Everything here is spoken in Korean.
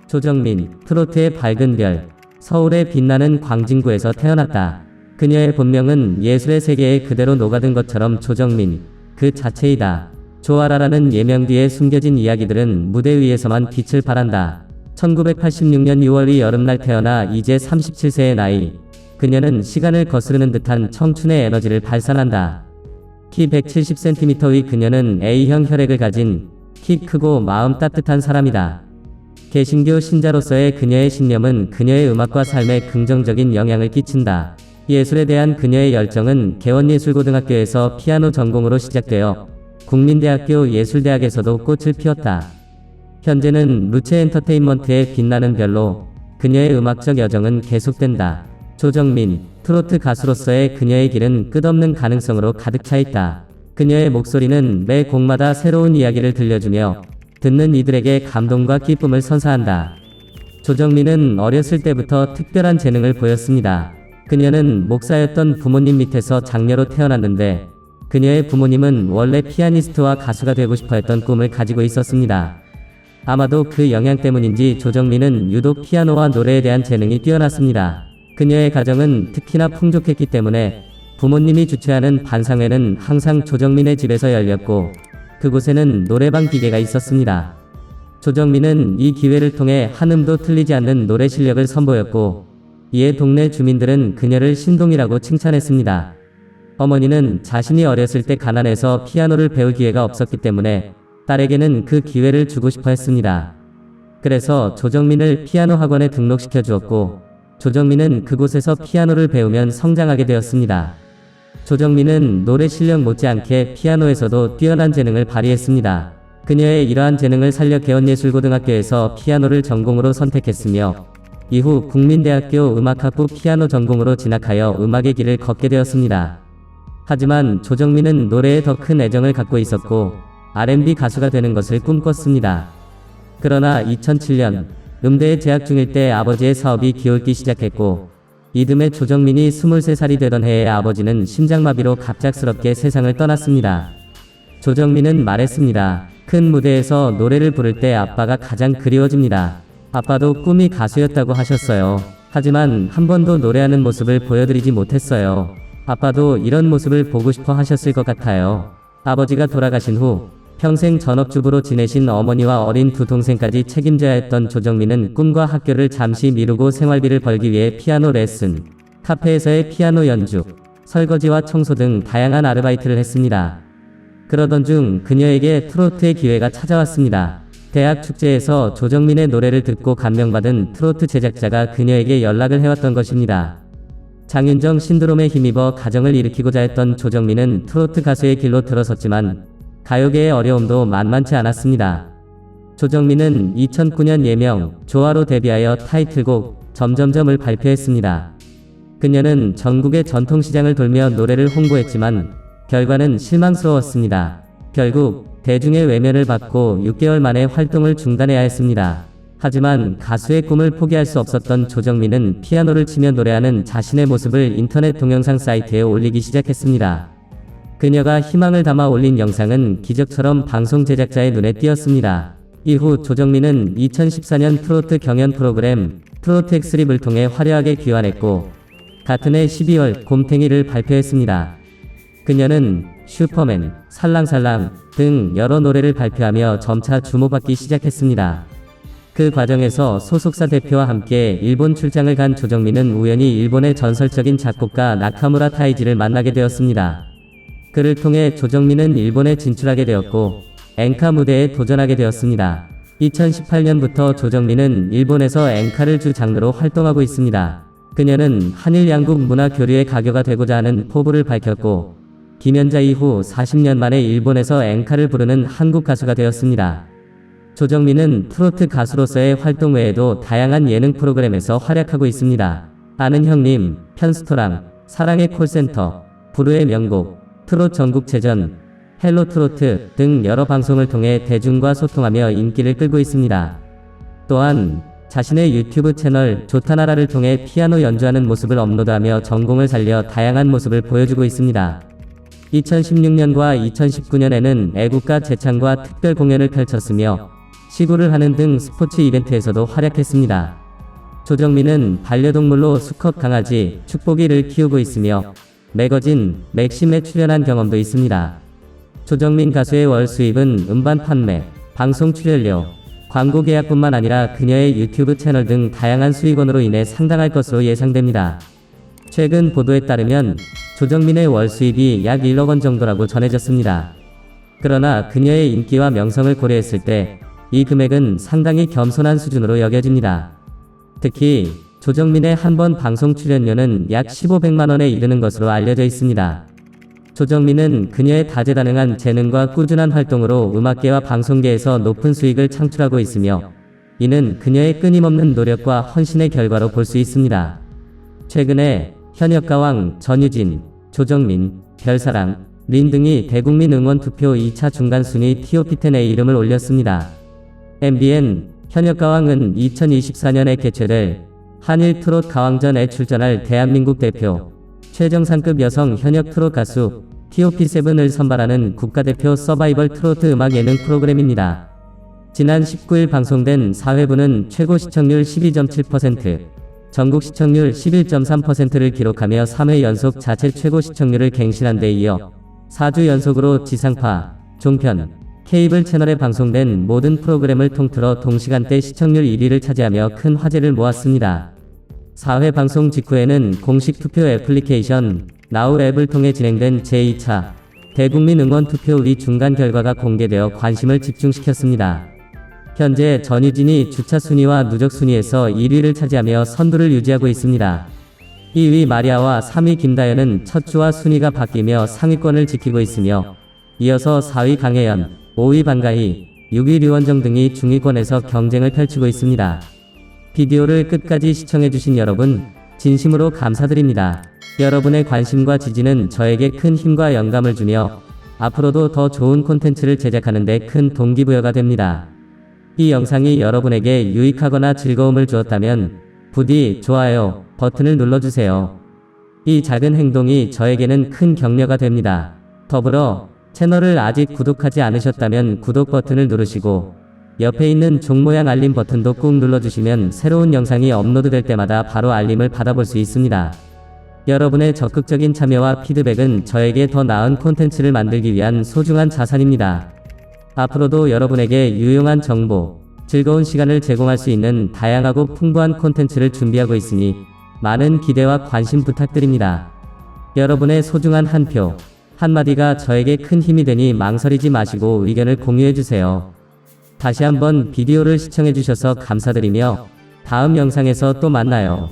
조정민, 트로트의 밝은 별, 서울의 빛나는 광진구에서 태어났다. 그녀의 본명은 예술의 세계에 그대로 녹아든 것처럼 조정민 그 자체이다. 조아라라는 예명 뒤에 숨겨진 이야기들은 무대 위에서만 빛을 발한다. 1986년 6월 여름날 태어나 이제 37세의 나이. 그녀는 시간을 거스르는 듯한 청춘의 에너지를 발산한다. 키 170cm의 그녀는 A형 혈액을 가진 키 크고 마음 따뜻한 사람이다. 개신교 신자로서의 그녀의 신념은 그녀의 음악과 삶에 긍정적인 영향을 끼친다. 예술에 대한 그녀의 열정은 개원예술고등학교에서 피아노 전공으로 시작되어 국민대학교 예술대학에서도 꽃을 피웠다. 현재는 루체 엔터테인먼트의 빛나는 별로 그녀의 음악적 여정은 계속된다. 조정민, 트로트 가수로서의 그녀의 길은 끝없는 가능성으로 가득 차 있다. 그녀의 목소리는 매 곡마다 새로운 이야기를 들려주며 듣는 이들에게 감동과 기쁨을 선사한다. 조정민은 어렸을 때부터 특별한 재능을 보였습니다. 그녀는 목사였던 부모님 밑에서 장녀로 태어났는데 그녀의 부모님은 원래 피아니스트와 가수가 되고 싶어 했던 꿈을 가지고 있었습니다. 아마도 그 영향 때문인지 조정민은 유독 피아노와 노래에 대한 재능이 뛰어났습니다. 그녀의 가정은 특히나 풍족했기 때문에 부모님이 주최하는 반상회는 항상 조정민의 집에서 열렸고 그곳에는 노래방 기계가 있었습니다. 조정민은 이 기회를 통해 한음도 틀리지 않는 노래 실력을 선보였고 이에 동네 주민들은 그녀를 신동이라고 칭찬했습니다. 어머니는 자신이 어렸을 때 가난해서 피아노를 배울 기회가 없었기 때문에 딸에게는 그 기회를 주고 싶어 했습니다. 그래서 조정민을 피아노 학원에 등록시켜 주었고 조정민은 그곳에서 피아노를 배우면 성장하게 되었습니다. 조정민은 노래 실력 못지않게 피아노에서도 뛰어난 재능을 발휘했습니다. 그녀의 이러한 재능을 살려 개원예술고등학교에서 피아노를 전공으로 선택했으며 이후 국민대학교 음악학부 피아노 전공으로 진학하여 음악의 길을 걷게 되었습니다. 하지만 조정민은 노래에 더 큰 애정을 갖고 있었고 R&B 가수가 되는 것을 꿈꿨습니다. 그러나 2007년 음대에 재학 중일 때 아버지의 사업이 기울기 시작했고 이듬해 조정민이 23살이 되던 해에 아버지는 심장마비로 갑작스럽게 세상을 떠났습니다. 조정민은 말했습니다. 큰 무대에서 노래를 부를 때 아빠가 가장 그리워집니다. 아빠도 꿈이 가수였다고 하셨어요. 하지만 한 번도 노래하는 모습을 보여드리지 못했어요. 아빠도 이런 모습을 보고 싶어 하셨을 것 같아요. 아버지가 돌아가신 후 평생 전업주부로 지내신 어머니와 어린 두 동생까지 책임져야 했던 조정민은 꿈과 학교를 잠시 미루고 생활비를 벌기 위해 피아노 레슨, 카페에서의 피아노 연주, 설거지와 청소 등 다양한 아르바이트를 했습니다. 그러던 중 그녀에게 트로트의 기회가 찾아왔습니다. 대학 축제에서 조정민의 노래를 듣고 감명받은 트로트 제작자가 그녀에게 연락을 해왔던 것입니다. 장윤정 신드롬에 힘입어 가정을 일으키고자 했던 조정민은 트로트 가수의 길로 들어섰지만 가요계의 어려움도 만만치 않았습니다. 조정민은 2009년 예명 조아로 데뷔하여 타이틀곡 점점점을 발표했습니다. 그녀는 전국의 전통시장을 돌며 노래를 홍보했지만 결과는 실망스러웠습니다. 결국 대중의 외면을 받고 6개월 만에 활동을 중단해야 했습니다. 하지만 가수의 꿈을 포기할 수 없었던 조정민은 피아노를 치며 노래하는 자신의 모습을 인터넷 동영상 사이트에 올리기 시작했습니다. 그녀가 희망을 담아 올린 영상은 기적처럼 방송 제작자의 눈에 띄었습니다. 이후 조정민은 2014년 트로트 경연 프로그램 트로트 엑스립을 통해 화려하게 귀환했고 같은 해 12월 곰탱이를 발표했습니다. 그녀는 슈퍼맨, 살랑살랑 등 여러 노래를 발표하며 점차 주목받기 시작했습니다. 그 과정에서 소속사 대표와 함께 일본 출장을 간 조정민은 우연히 일본의 전설적인 작곡가 나카무라 타이지를 만나게 되었습니다. 그를 통해 조정민은 일본에 진출하게 되었고 엔카 무대에 도전하게 되었습니다. 2018년부터 조정민은 일본에서 엔카를 주 장르로 활동하고 있습니다. 그녀는 한일 양국 문화 교류의 가교가 되고자 하는 포부를 밝혔고 김연자 이후 40년 만에 일본에서 엔카를 부르는 한국 가수가 되었습니다. 조정민은 트로트 가수로서의 활동 외에도 다양한 예능 프로그램에서 활약하고 있습니다. 아는 형님, 편스토랑, 사랑의 콜센터, 부르의 명곡, 트롯 전국체전, 헬로 트로트 등 여러 방송을 통해 대중과 소통하며 인기를 끌고 있습니다. 또한 자신의 유튜브 채널 조타나라를 통해 피아노 연주하는 모습을 업로드하며 전공을 살려 다양한 모습을 보여주고 있습니다. 2016년과 2019년에는 애국가 재창과 특별 공연을 펼쳤으며 시구를 하는 등 스포츠 이벤트에서도 활약했습니다. 조정민은 반려동물로 수컷 강아지 축복이를 키우고 있으며 매거진 맥심에 출연한 경험도 있습니다. 조정민 가수의 월 수입은 음반 판매, 방송 출연료, 광고 계약뿐만 아니라 그녀의 유튜브 채널 등 다양한 수익원으로 인해 상당할 것으로 예상됩니다. 최근 보도에 따르면 조정민의 월 수입이 약 1억 원 정도라고 전해졌습니다. 그러나 그녀의 인기와 명성을 고려했을 때 이 금액은 상당히 겸손한 수준으로 여겨집니다. 특히 조정민의 한 번 방송 출연료는 약 1,500만 원에 이르는 것으로 알려져 있습니다. 조정민은 그녀의 다재다능한 재능과 꾸준한 활동으로 음악계와 방송계에서 높은 수익을 창출하고 있으며 이는 그녀의 끊임없는 노력과 헌신의 결과로 볼 수 있습니다. 최근에 현역가왕 전유진, 조정민, 별사랑, 린 등이 대국민 응원 투표 2차 중간 순위 TOP10에 이름을 올렸습니다. MBN 현역가왕은 2024년에 개최될 한일 트롯 가왕전에 출전할 대한민국 대표 최정상급 여성 현역 트롯 가수 TOP7을 선발하는 국가대표 서바이벌 트로트 음악 예능 프로그램입니다. 지난 19일 방송된 4회부는 최고 시청률 12.7%, 전국 시청률 11.3%를 기록하며 3회 연속 자체 최고 시청률을 갱신한 데 이어 4주 연속으로 지상파, 종편, 케이블 채널에 방송된 모든 프로그램을 통틀어 동시간대 시청률 1위를 차지하며 큰 화제를 모았습니다. 4회 방송 직후에는 공식 투표 애플리케이션 나우 앱을 통해 진행된 제2차 대국민 응원 투표 중간 결과가 공개되어 관심을 집중시켰습니다. 현재 전유진이 주차 순위와 누적 순위에서 1위를 차지하며 선두를 유지하고 있습니다. 2위 마리아와 3위 김다연은 첫 주와 순위가 바뀌며 상위권을 지키고 있으며 이어서 4위 강혜연, 5위 반가희, 6위 류원정 등이 중위권에서 경쟁을 펼치고 있습니다. 비디오를 끝까지 시청해주신 여러분, 진심으로 감사드립니다. 여러분의 관심과 지지는 저에게 큰 힘과 영감을 주며 앞으로도 더 좋은 콘텐츠를 제작하는 데 큰 동기부여가 됩니다. 이 영상이 여러분에게 유익하거나 즐거움을 주었다면 부디 좋아요 버튼을 눌러주세요. 이 작은 행동이 저에게는 큰 격려가 됩니다. 더불어 채널을 아직 구독하지 않으셨다면 구독 버튼을 누르시고 옆에 있는 종 모양 알림 버튼도 꾹 눌러주시면 새로운 영상이 업로드될 때마다 바로 알림을 받아볼 수 있습니다. 여러분의 적극적인 참여와 피드백은 저에게 더 나은 콘텐츠를 만들기 위한 소중한 자산입니다. 앞으로도 여러분에게 유용한 정보, 즐거운 시간을 제공할 수 있는 다양하고 풍부한 콘텐츠를 준비하고 있으니 많은 기대와 관심 부탁드립니다. 여러분의 소중한 한 표, 한마디가 저에게 큰 힘이 되니 망설이지 마시고 의견을 공유해주세요. 다시 한번 비디오를 시청해주셔서 감사드리며 다음 영상에서 또 만나요.